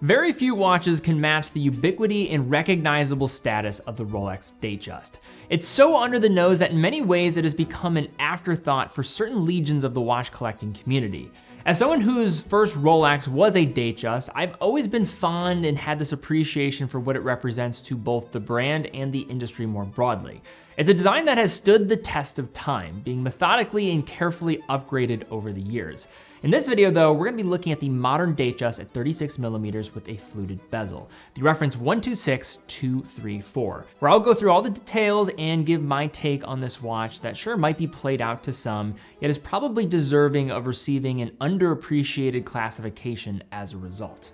Very few watches can match the ubiquity and recognizable status of the Rolex Datejust. It's so under the nose that in many ways it has become an afterthought for certain legions of the watch collecting community. As someone whose first Rolex was a Datejust, I've always been fond and had this appreciation for what it represents to both the brand and the industry more broadly. It's a design that has stood the test of time, being methodically and carefully upgraded over the years. In this video though, we're gonna be looking at the modern Datejust at 36mm with a fluted bezel, the reference 126234, where I'll go through all the details and give my take on this watch that sure might be played out to some, yet is probably deserving of receiving an underappreciated classification as a result.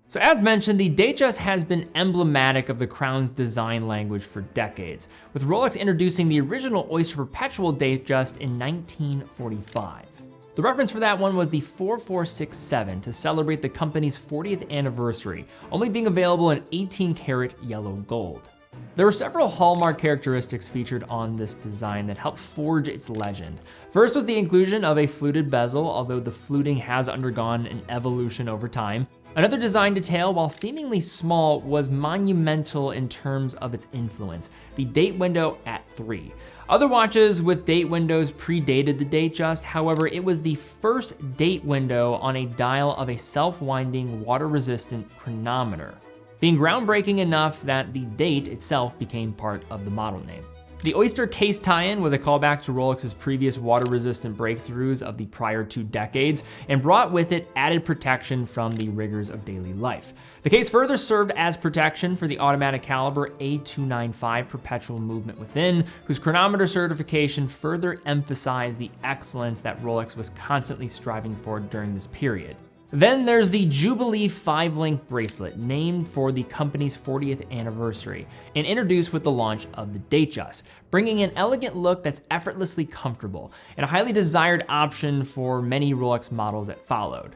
So as mentioned, the Datejust has been emblematic of the Crown's design language for decades, with Rolex introducing the original Oyster Perpetual Datejust in 1945. The reference for that one was the 4467 to celebrate the company's 40th anniversary, only being available in 18-karat yellow gold. There were several hallmark characteristics featured on this design that helped forge its legend. First was the inclusion of a fluted bezel, although the fluting has undergone an evolution over time. Another design detail, while seemingly small, was monumental in terms of its influence, the date window at 3. Other watches with date windows predated the Datejust, however, it was the first date window on a dial of a self-winding, water-resistant chronometer, being groundbreaking enough that the date itself became part of the model name. The Oyster case tie-in was a callback to Rolex's previous water-resistant breakthroughs of the prior 2 decades and brought with it added protection from the rigors of daily life. The case further served as protection for the automatic caliber A295 perpetual movement within, whose chronometer certification further emphasized the excellence that Rolex was constantly striving for during this period. Then there's the Jubilee 5-link bracelet, named for the company's 40th anniversary, and introduced with the launch of the Datejust, bringing an elegant look that's effortlessly comfortable, and a highly desired option for many Rolex models that followed.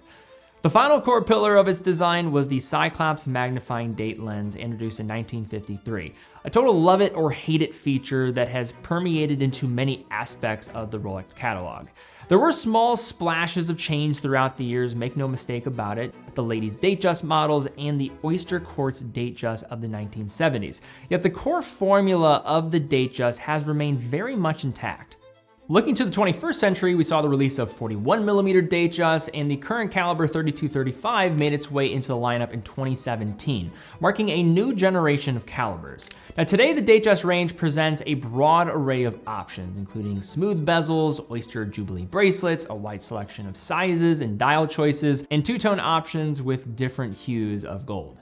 The final core pillar of its design was the Cyclops magnifying date lens introduced in 1953, a total love it or hate it feature that has permeated into many aspects of the Rolex catalog. There were small splashes of change throughout the years, make no mistake about it, the ladies' Datejust models and the Oyster Quartz Datejust of the 1970s, yet the core formula of the Datejust has remained very much intact. Looking to the 21st century, we saw the release of 41mm Datejust, and the current caliber 3235 made its way into the lineup in 2017, marking a new generation of calibers. Now today, the Datejust range presents a broad array of options, including smooth bezels, Oyster Jubilee bracelets, a wide selection of sizes and dial choices, and two-tone options with different hues of gold.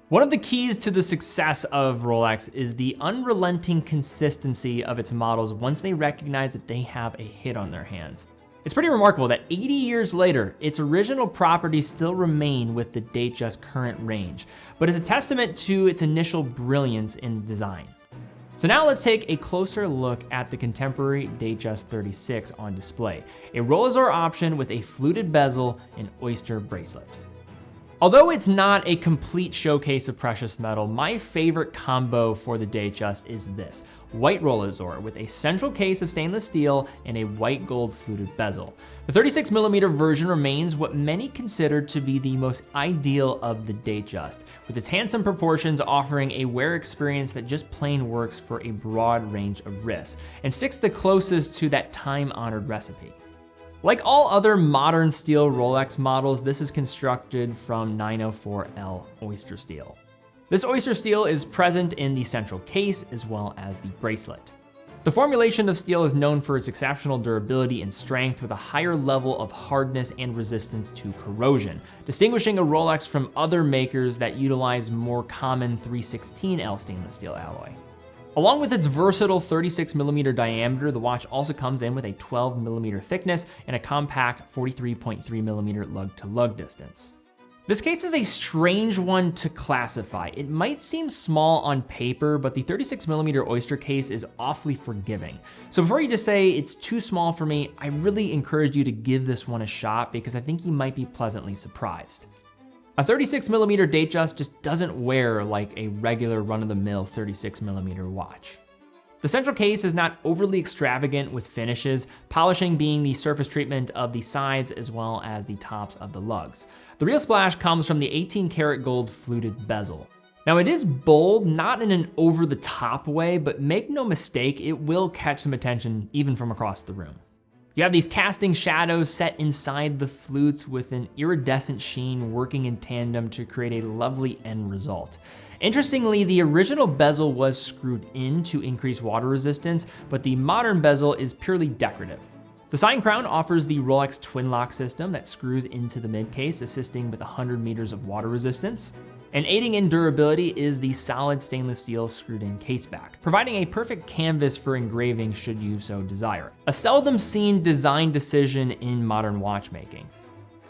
One of the keys to the success of Rolex is the unrelenting consistency of its models once they recognize that they have a hit on their hands. It's pretty remarkable that 80 years later, its original properties still remain with the Datejust current range, but it's a testament to its initial brilliance in design. So now let's take a closer look at the contemporary Datejust 36 on display, a Rollazor option with a fluted bezel and Oyster bracelet. Although it's not a complete showcase of precious metal, my favorite combo for the Datejust is this: white Rollazor with a central case of stainless steel and a white gold fluted bezel. The 36mm version remains what many consider to be the most ideal of the Datejust, with its handsome proportions offering a wear experience that just plain works for a broad range of wrists, and sticks the closest to that time-honored recipe. Like all other modern steel Rolex models, this is constructed from 904L Oyster steel. This Oyster steel is present in the central case as well as the bracelet. The formulation of steel is known for its exceptional durability and strength, with a higher level of hardness and resistance to corrosion, distinguishing a Rolex from other makers that utilize more common 316L stainless steel alloy. Along with its versatile 36mm diameter, the watch also comes in with a 12mm thickness and a compact 43.3mm lug-to-lug distance. This case is a strange one to classify. It might seem small on paper, but the 36mm Oyster case is awfully forgiving. So before you just say it's too small for me, I really encourage you to give this one a shot because I think you might be pleasantly surprised. A 36mm Datejust just doesn't wear like a regular run-of-the-mill 36mm watch. The central case is not overly extravagant with finishes, polishing being the surface treatment of the sides as well as the tops of the lugs. The real splash comes from the 18 karat gold fluted bezel. Now it is bold, not in an over-the-top way, but make no mistake, it will catch some attention even from across the room. You have these casting shadows set inside the flutes with an iridescent sheen working in tandem to create a lovely end result. Interestingly, the original bezel was screwed in to increase water resistance, but the modern bezel is purely decorative. The sign crown offers the Rolex twin lock system that screws into the mid case, assisting with 100 meters of water resistance. And aiding in durability is the solid stainless steel screwed in case back, providing a perfect canvas for engraving should you so desire. A seldom seen design decision in modern watchmaking.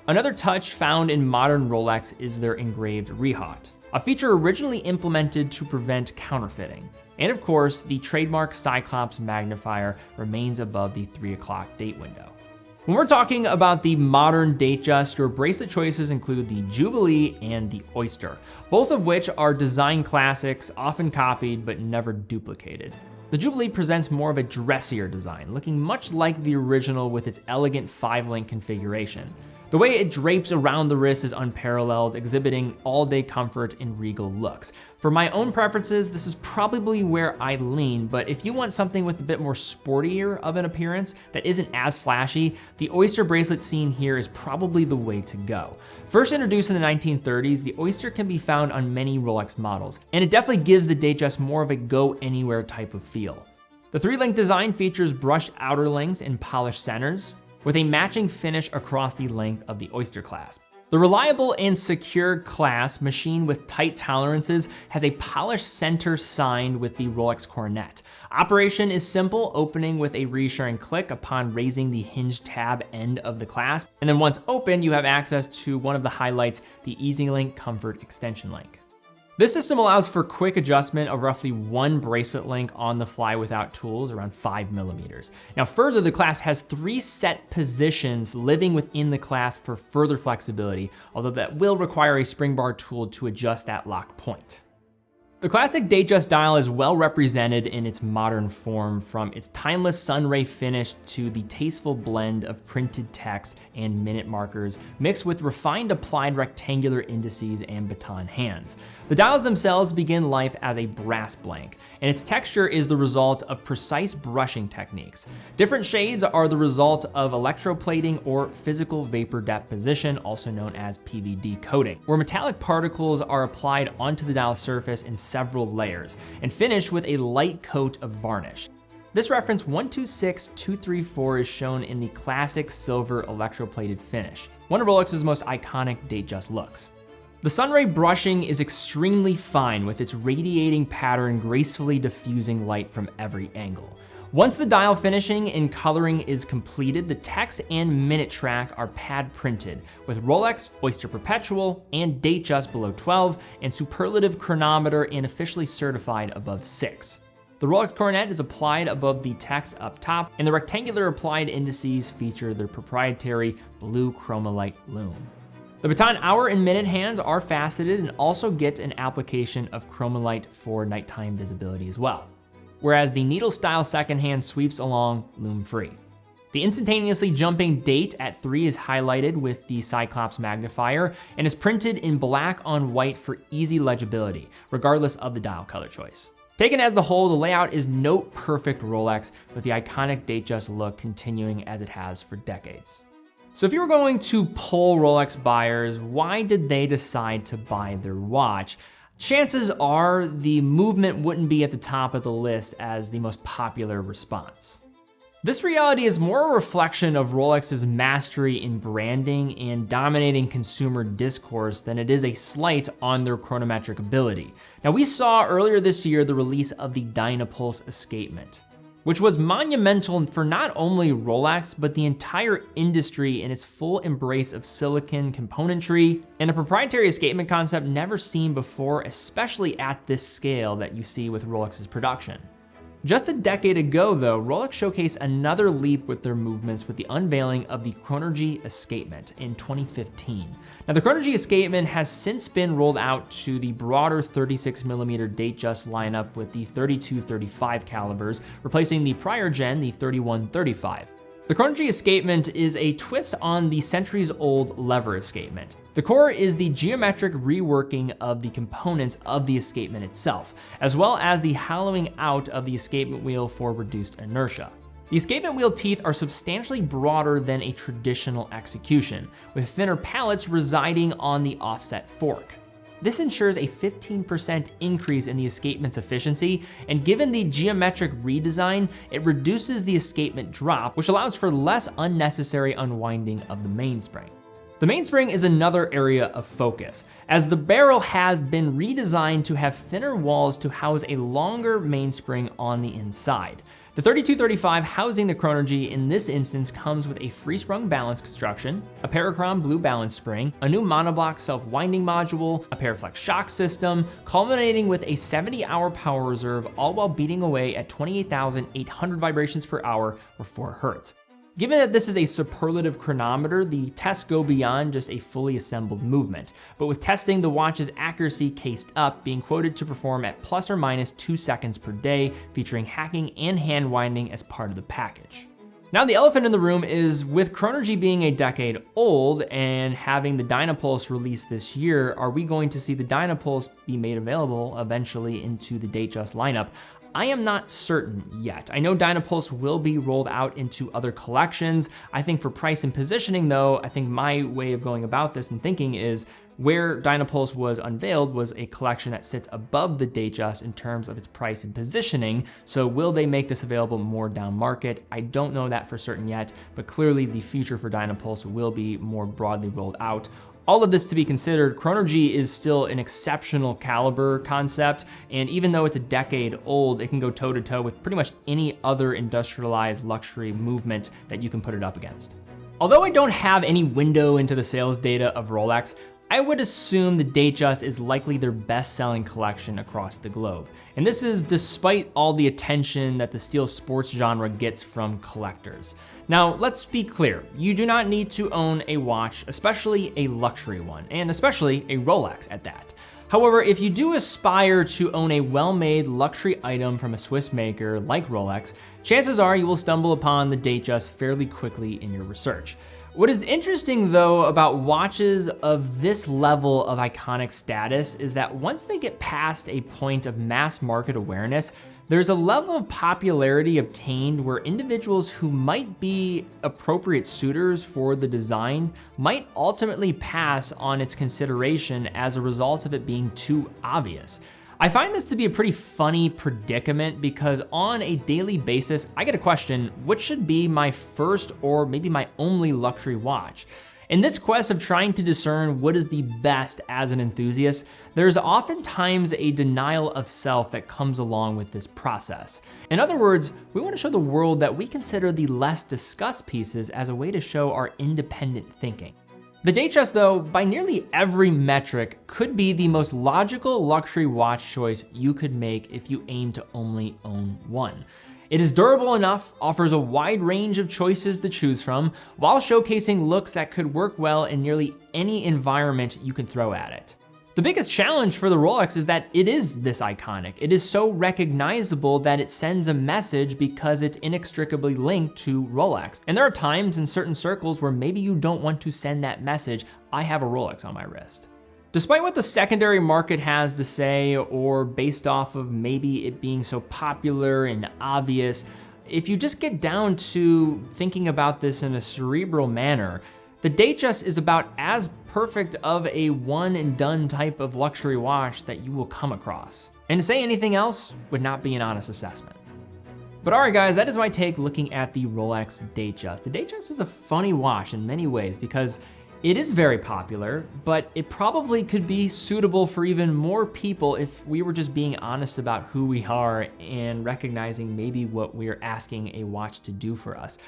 Another touch found in modern Rolex is their engraved rehaut, a feature originally implemented to prevent counterfeiting. And of course, the trademark Cyclops magnifier remains above the 3 o'clock date window. When we're talking about the modern Datejust, your bracelet choices include the Jubilee and the Oyster, both of which are design classics, often copied but never duplicated. The Jubilee presents more of a dressier design, looking much like the original with its elegant 5-link configuration. The way it drapes around the wrist is unparalleled, exhibiting all-day comfort and regal looks. For my own preferences, this is probably where I lean, but if you want something with a bit more sportier of an appearance that isn't as flashy, the Oyster bracelet seen here is probably the way to go. First introduced in the 1930s, the Oyster can be found on many Rolex models, and it definitely gives the Datejust more of a go-anywhere type of feel. The 3-link design features brushed outer links and polished centers, with a matching finish across the length of the Oyster clasp. The reliable and secure clasp, machined with tight tolerances, has a polished center signed with the Rolex coronet. Operation is simple, opening with a reassuring click upon raising the hinge tab end of the clasp, and then once open, you have access to one of the highlights, the EasyLink Comfort Extension Link. This system allows for quick adjustment of roughly 1 bracelet link on the fly without tools, around 5 millimeters. Now further, the clasp has 3 set positions living within the clasp for further flexibility, although that will require a spring bar tool to adjust that lock point. The classic Datejust dial is well represented in its modern form, from its timeless sunray finish to the tasteful blend of printed text and minute markers, mixed with refined applied rectangular indices and baton hands. The dials themselves begin life as a brass blank, and its texture is the result of precise brushing techniques. Different shades are the result of electroplating or physical vapor deposition, also known as PVD coating, where metallic particles are applied onto the dial surface in several layers and finished with a light coat of varnish. This reference 126234 is shown in the classic silver electroplated finish, one of Rolex's most iconic Datejust looks. The sunray brushing is extremely fine, with its radiating pattern gracefully diffusing light from every angle. Once the dial finishing and coloring is completed, the text and minute track are pad printed, with Rolex, Oyster Perpetual, and Datejust below 12, and superlative chronometer and officially certified above 6. The Rolex coronet is applied above the text up top, and the rectangular applied indices feature their proprietary blue chromolite lume. The baton hour and minute hands are faceted and also get an application of chromolite for nighttime visibility as well, whereas the needle-style second hand sweeps along lume-free. The instantaneously jumping date at 3 is highlighted with the Cyclops magnifier and is printed in black on white for easy legibility, regardless of the dial color choice. Taken as the whole, the layout is note-perfect Rolex, with the iconic Datejust look continuing as it has for decades. So if you were going to poll Rolex buyers, why did they decide to buy their watch? Chances are the movement wouldn't be at the top of the list as the most popular response. This reality is more a reflection of Rolex's mastery in branding and dominating consumer discourse than it is a slight on their chronometric ability. Now, we saw earlier this year the release of the Dynapulse escapement, which was monumental for not only Rolex, but the entire industry in its full embrace of silicon componentry and a proprietary escapement concept never seen before, especially at this scale that you see with Rolex's production. Just a decade ago though, Rolex showcased another leap with their movements with the unveiling of the Chronergy Escapement in 2015. Now the Chronergy Escapement has since been rolled out to the broader 36mm Datejust lineup with the 32-35 calibers, replacing the prior gen, the 31-35. The Chronergy Escapement is a twist on the centuries-old lever escapement. The core is the geometric reworking of the components of the escapement itself, as well as the hollowing out of the escapement wheel for reduced inertia. The escapement wheel teeth are substantially broader than a traditional execution, with thinner pallets residing on the offset fork. This ensures a 15% increase in the escapement's efficiency, and given the geometric redesign, it reduces the escapement drop, which allows for less unnecessary unwinding of the mainspring. The mainspring is another area of focus, as the barrel has been redesigned to have thinner walls to house a longer mainspring on the inside. The 32-35 housing the Chronergy in this instance comes with a free-sprung balance construction, a parachrom blue balance spring, a new monoblock self-winding module, a Paraflex shock system, culminating with a 70-hour power reserve, all while beating away at 28,800 vibrations per hour or 4 Hertz. Given that this is a superlative chronometer, the tests go beyond just a fully assembled movement, but with testing the watch's accuracy cased up, being quoted to perform at plus or minus 2 seconds per day, featuring hacking and hand winding as part of the package. Now the elephant in the room is, with Chronergy being a decade old and having the Dynapulse released this year, are we going to see the Dynapulse be made available eventually into the Datejust lineup? I am not certain yet. I know Dynapulse will be rolled out into other collections. I think for price and positioning though, I think my way of going about this and thinking is where Dynapulse was unveiled was a collection that sits above the Datejust in terms of its price and positioning. So will they make this available more down market? I don't know that for certain yet, but clearly the future for Dynapulse will be more broadly rolled out. All of this to be considered, Chronergy is still an exceptional caliber concept, and even though it's a decade old, it can go toe-to-toe with pretty much any other industrialized luxury movement that you can put it up against. Although I don't have any window into the sales data of Rolex, I would assume the Datejust is likely their best-selling collection across the globe. And this is despite all the attention that the steel sports genre gets from collectors. Now, let's be clear, you do not need to own a watch, especially a luxury one, and especially a Rolex at that. However, if you do aspire to own a well-made luxury item from a Swiss maker like Rolex, chances are you will stumble upon the Datejust fairly quickly in your research. What is interesting though about watches of this level of iconic status is that once they get past a point of mass market awareness, there's a level of popularity obtained where individuals who might be appropriate suitors for the design might ultimately pass on its consideration as a result of it being too obvious. I find this to be a pretty funny predicament because on a daily basis, I get a question, which should be my first or maybe my only luxury watch? In this quest of trying to discern what is the best as an enthusiast, there's oftentimes a denial of self that comes along with this process. In other words, we want to show the world that we consider the less discussed pieces as a way to show our independent thinking. The Datejust, though, by nearly every metric, could be the most logical luxury watch choice you could make if you aim to only own one. It is durable enough, offers a wide range of choices to choose from, while showcasing looks that could work well in nearly any environment you can throw at it. The biggest challenge for the Rolex is that it is this iconic. It is so recognizable that it sends a message because it's inextricably linked to Rolex. And there are times in certain circles where maybe you don't want to send that message, I have a Rolex on my wrist. Despite what the secondary market has to say, or based off of maybe it being so popular and obvious, if you just get down to thinking about this in a cerebral manner, the Datejust is about as perfect of a one and done type of luxury watch that you will come across. And to say anything else would not be an honest assessment. But all right guys, that is my take looking at the Rolex Datejust. The Datejust is a funny watch in many ways because it is very popular, but it probably could be suitable for even more people if we were just being honest about who we are and recognizing maybe what we're asking a watch to do for us.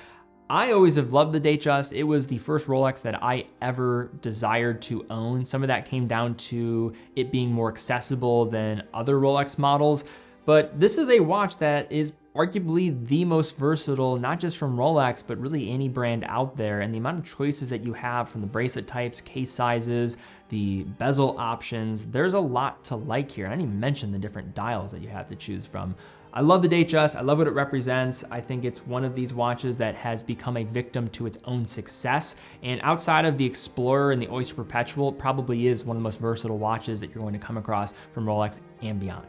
I always have loved the Datejust. It was the first Rolex that I ever desired to own. Some of that came down to it being more accessible than other Rolex models, but this is a watch that is arguably the most versatile, not just from Rolex, but really any brand out there. And the amount of choices that you have from the bracelet types, case sizes, the bezel options, there's a lot to like here. I didn't even mention the different dials that you have to choose from. I love the Datejust. I love what it represents. I think it's one of these watches that has become a victim to its own success. And outside of the Explorer and the Oyster Perpetual, it probably is one of the most versatile watches that you're going to come across from Rolex and beyond.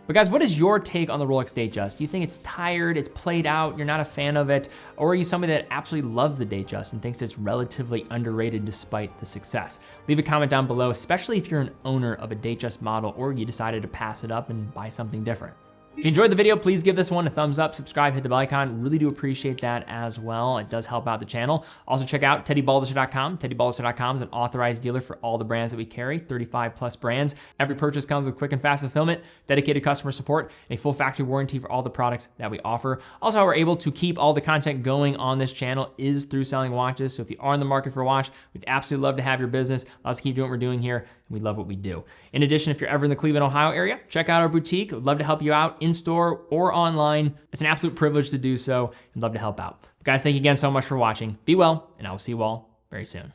But guys, what is your take on the Rolex Datejust? Do you think it's tired, it's played out, you're not a fan of it? Or are you somebody that absolutely loves the Datejust and thinks it's relatively underrated despite the success? Leave a comment down below, especially if you're an owner of a Datejust model or you decided to pass it up and buy something different. If you enjoyed the video, please give this one a thumbs up, subscribe, hit the bell icon. Really do appreciate that as well. It does help out the channel. Also check out teddyballister.com. Teddyballister.com is an authorized dealer for all the brands that we carry, 35 plus brands. Every purchase comes with quick and fast fulfillment, dedicated customer support, and a full factory warranty for all the products that we offer. Also, how we're able to keep all the content going on this channel is through selling watches. So if you are in the market for a watch, we'd absolutely love to have your business. Let's keep doing what we're doing here. We love what we do. In addition, if you're ever in the Cleveland, Ohio area, check out our boutique. We'd love to help you out in-store or online. It's an absolute privilege to do so and love to help out. But guys, thank you again so much for watching. Be well, and I will see you all very soon.